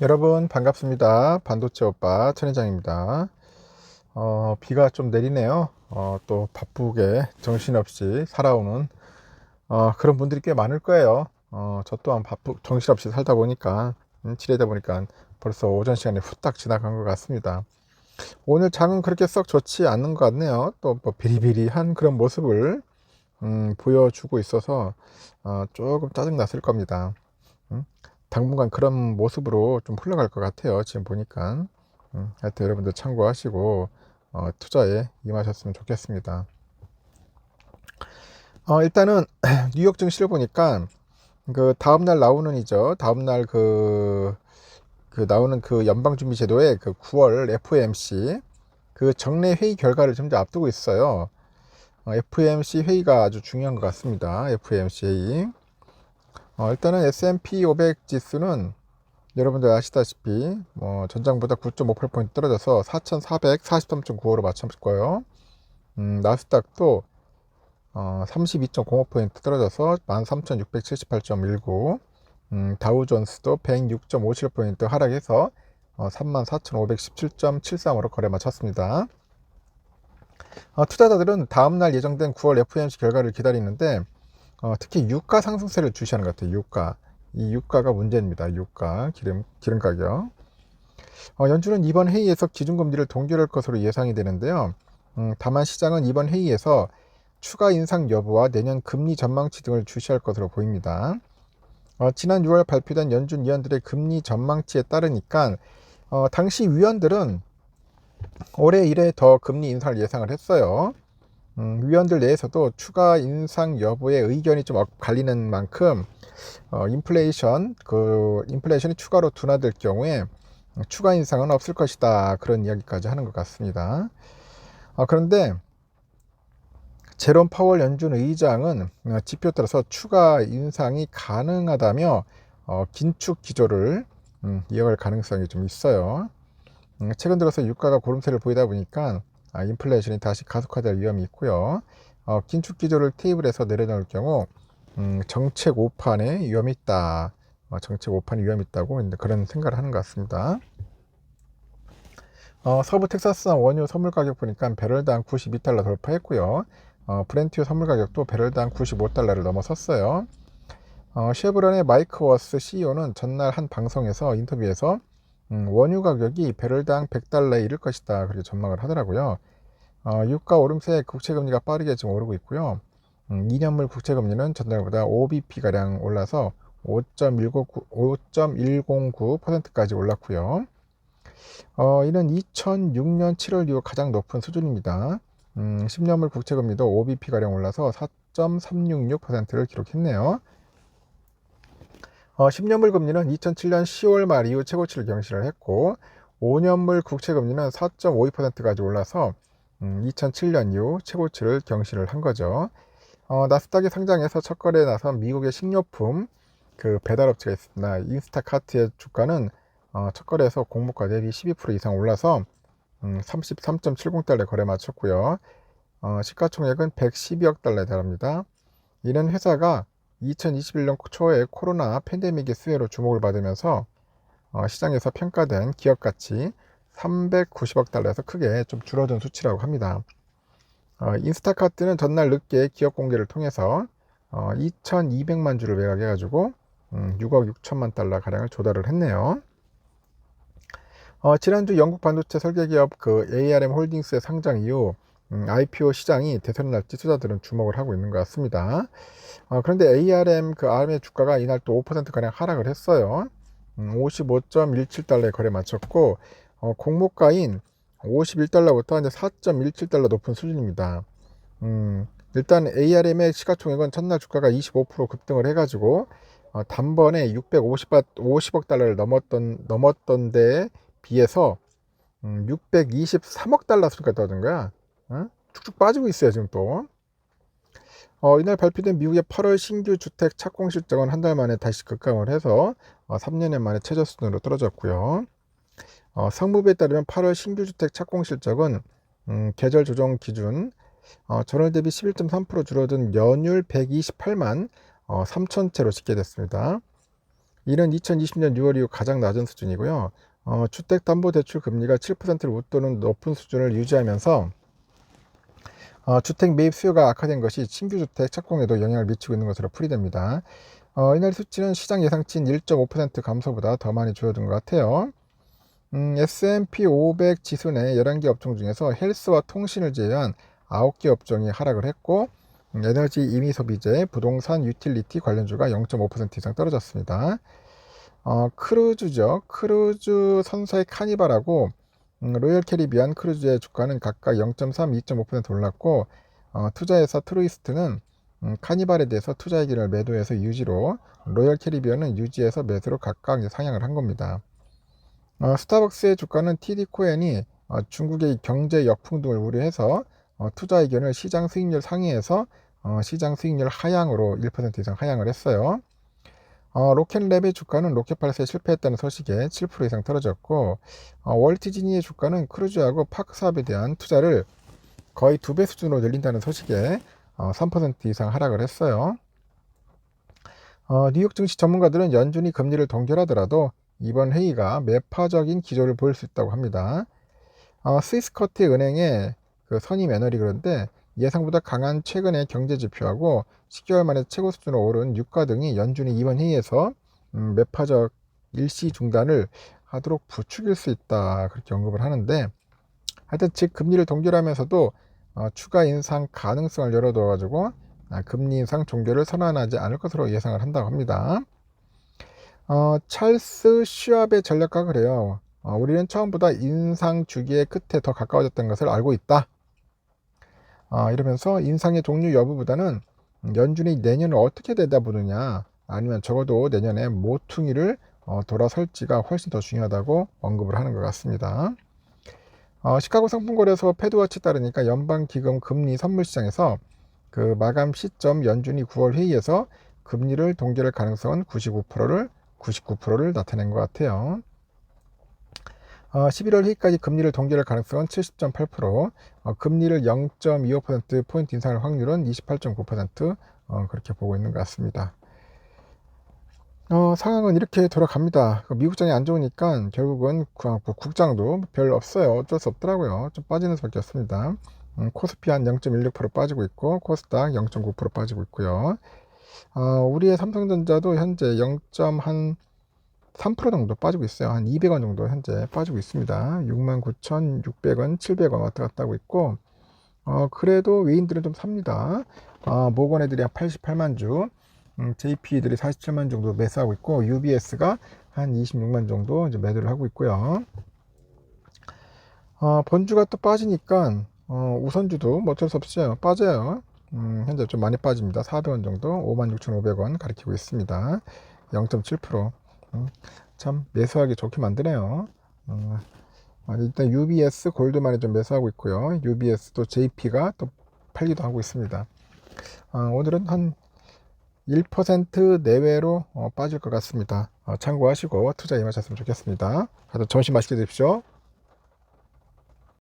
여러분 반갑습니다. 반도체 오빠 천회장입니다. 비가 좀 내리네요. 또 바쁘게 정신없이 살아오는 그런 분들이 꽤 많을 거예요. 저 또한 정신없이 살다 보니까 지내다 보니까 벌써 오전 시간이 후딱 지나간 것 같습니다. 오늘 장은 그렇게 썩 좋지 않는 것 같네요. 또 뭐 비리비리한 그런 모습을 보여주고 있어서 조금 짜증 났을 겁니다. 음, 당분간 그런 모습으로 좀 흘러갈 것 같아요. 지금 보니까. 하여튼 여러분들 참고하시고 투자에 임하셨으면 좋겠습니다. 일단은 뉴욕 증시를 보니까 그 다음날 나오는 이죠. 다음날 그 나오는 그 연방준비제도의 그 9월 FOMC 그 정례 회의 결과를 좀 더 앞두고 있어요. FOMC 회의가 아주 중요한 것 같습니다. FOMC 회의. 일단은 S&P 500 지수는 여러분들 아시다시피 전장보다 9.58포인트 떨어져서 4443.95로 맞췄고요. 나스닥도 32.05포인트 떨어져서 13678.19. 다우존스도 106.57포인트 하락해서 34,517.73으로 거래 마쳤습니다. 투자자들은 다음날 예정된 9월 FOMC 결과를 기다리는데 특히 유가 상승세를 주시하는 것 같아요. 이 유가가 문제입니다. 유가, 기름 가격. 연준은 이번 회의에서 기준금리를 동결할 것으로 예상이 되는데요. 다만 시장은 이번 회의에서 추가 인상 여부와 내년 금리 전망치 등을 주시할 것으로 보입니다. 지난 6월 발표된 연준 위원들의 금리 전망치에 따르니까 당시 위원들은 올해 1회 더 금리 인상을 예상을 했어요. 위원들 내에서도 추가 인상 여부에 의견이 좀 갈리는 만큼 인플레이션이 추가로 둔화될 경우에 추가 인상은 없을 것이다. 그런 이야기까지 하는 것 같습니다. 그런데 제롬 파월 연준 의장은 지표 따라서 추가 인상이 가능하다며 긴축 기조를 이어갈 가능성이 좀 있어요. 최근 들어서 유가가 고름세를 보이다 보니까 인플레이션이 다시 가속화될 위험이 있고요. 긴축 기조를 테이블에서 내려놓을 경우 정책 오판에 위험이 있다. 정책 오판에 위험이 있다고 그런 생각을 하는 것 같습니다. 서부 텍사스산 원유 선물 가격 보니까 배럴당 92달러 돌파했고요. 브렌트유 선물 가격도 배럴당 95달러를 넘어섰어요. 쉐브론의 마이크 워스 CEO는 전날 한 방송에서 인터뷰에서 원유 가격이 배럴당 100달러에 이를 것이다 그렇게 전망을 하더라고요. 유가 오름세에 국채금리가 빠르게 지금 오르고 있고요. 2년물 국채금리는 전날보다 5bp가량 올라서 5.109%까지 올랐고요. 이는 2006년 7월 이후 가장 높은 수준입니다. 10년물 국채금리도 5bp가량 올라서 4.366%를 기록했네요. 10년물 금리는 2007년 10월 말 이후 최고치를 경신을 했고 5년물 국채금리는 4.52%까지 올라서 2007년 이후 최고치를 경신을 한 거죠. 나스닥이 상장해서 첫 거래에 나선 미국의 식료품 그 배달업체가 있습니다. 인스타카트의 주가는 첫 거래에서 공모가 대비 12% 이상 올라서 33.70달러에 거래 마쳤고요. 시가총액은 112억 달러에 달합니다. 이는 회사가 2021년 초에 코로나 팬데믹의 수혜로 주목을 받으면서 시장에서 평가된 기업가치 390억 달러에서 크게 좀 줄어든 수치라고 합니다. 인스타카트는 전날 늦게 기업 공개를 통해서 2200만 주를 매각해가지고 6억 6천만 달러 가량을 조달을 했네요. 지난주 영국 반도체 설계기업 그 ARM 홀딩스의 상장 이후 IPO 시장이 대선을 날지 투자들은 주목을 하고 있는 것 같습니다. 그런데 ARM의 주가가 이날 또 5%가량 하락을 했어요. 55.17달러에 거래 마쳤고 공모가인 51달러부터 이제 4.17달러 높은 수준입니다. 일단 ARM의 시가총액은 첫날 주가가 25% 급등을 해가지고 단번에 650억 달러를 넘었던 데에 비해서 623억 달러 수준까지 떨어진 거야. 쭉쭉 빠지고 있어요 지금 또. 이날 발표된 미국의 8월 신규 주택 착공 실적은 한 달 만에 다시 급감을 해서 3년여 만에 최저 수준으로 떨어졌고요. 상무부에 따르면 8월 신규 주택 착공 실적은 계절 조정 기준 전월 대비 11.3% 줄어든 연율 128만 3천 채로 집계됐습니다. 이는 2020년 6월 이후 가장 낮은 수준이고요. 주택담보대출 금리가 7%를 웃도는 높은 수준을 유지하면서 주택 매입 수요가 악화된 것이 신규 주택 착공에도 영향을 미치고 있는 것으로 풀이됩니다. 이날 수치는 시장 예상치인 1.5% 감소보다 더 많이 줄어든 것 같아요. S&P 500 지수 내 11개 업종 중에서 헬스와 통신을 제외한 9개 업종이 하락을 했고, 에너지 임의 소비재, 부동산, 유틸리티 관련주가 0.5% 이상 떨어졌습니다. 크루즈죠. 크루즈 선사의 카니발하고 로열 캐리비안 크루즈의 주가는 각각 0.3, 2.5% 올랐고, 투자회사 트루이스트는 카니발에 대해서 투자 의견을 매도해서 유지로, 로열 캐리비안은 유지해서 매수로 각각 상향을 한 겁니다. 스타벅스의 주가는 TD 코엔이 중국의 경제 역풍 등을 우려해서 투자 의견을 시장 수익률 상회에서 시장 수익률 하향으로 1% 이상 하향을 했어요. 로켓랩의 주가는 로켓 발사에 실패했다는 소식에 7% 이상 떨어졌고, 월트디즈니의 주가는 크루즈하고 파크 사업에 대한 투자를 거의 2배 수준으로 늘린다는 소식에 3% 이상 하락을 했어요. 뉴욕 증시 전문가들은 연준이 금리를 동결하더라도 이번 회의가 매파적인 기조를 보일 수 있다고 합니다. 스위스커트 은행의 그 선임 애널이 그런데 예상보다 강한 최근의 경제 지표하고 10개월 만에 최고 수준으로 오른 유가 등이 연준이 이번 회의에서 매파적 일시 중단을 하도록 부추길 수 있다, 그렇게 언급을 하는데, 하여튼 즉 금리를 동결하면서도 추가 인상 가능성을 열어둬 가지고 금리 인상 종결을 선언하지 않을 것으로 예상을 한다고 합니다. 찰스 슈왑의 전략가 그래요. 우리는 처음보다 인상 주기의 끝에 더 가까워졌다는 것을 알고 있다. 이러면서 인상의 종류 여부보다는 연준이 내년을 어떻게 내다보느냐, 아니면 적어도 내년에 모퉁이를 돌아설지가 훨씬 더 중요하다고 언급을 하는 것 같습니다. 시카고 상품거래소 패드워치 따르니까 연방기금 금리 선물시장에서 그 마감 시점 연준이 9월 회의에서 금리를 동결할 가능성은 99%를 나타낸 것 같아요. 11월 회의까지 금리를 동결할 가능성은 70.8%, 금리를 0.25%포인트 인상할 확률은 28.9%, 그렇게 보고 있는 것 같습니다. 상황은 이렇게 돌아갑니다. 미국장이 안 좋으니까 결국은 국장도 별 없어요. 어쩔 수 없더라고요. 좀 빠지는 수밖에 없습니다. 코스피 한 0.16% 빠지고 있고, 코스닥 0.9% 빠지고 있고요. 우리의 삼성전자도 현재 0.3% 정도 빠지고 있어요. 한 200원 정도 현재 빠지고 있습니다. 69,600원, 700원 왔다 갔다 하고 있고, 그래도 외인들은 좀 삽니다. 모건 애들이 한 88만 주, JP들이 47만 정도 매수하고 있고, UBS가 한 26만 정도 이제 매도를 하고 있고요. 본주가 또 빠지니까 우선주도 뭐 어쩔 수 없어요. 빠져요. 현재 좀 많이 빠집니다. 400원 정도, 56,500원 가리키고 있습니다. 0.7%. 참 매수하기 좋게 만드네요. 일단 UBS 골드만에 좀 매수하고 있고요. UBS 또 JP가 또 팔기도 하고 있습니다. 오늘은 한 1% 내외로 빠질 것 같습니다. 참고하시고 투자 임하셨으면 좋겠습니다. 다들 점심 맛있게 드십시오.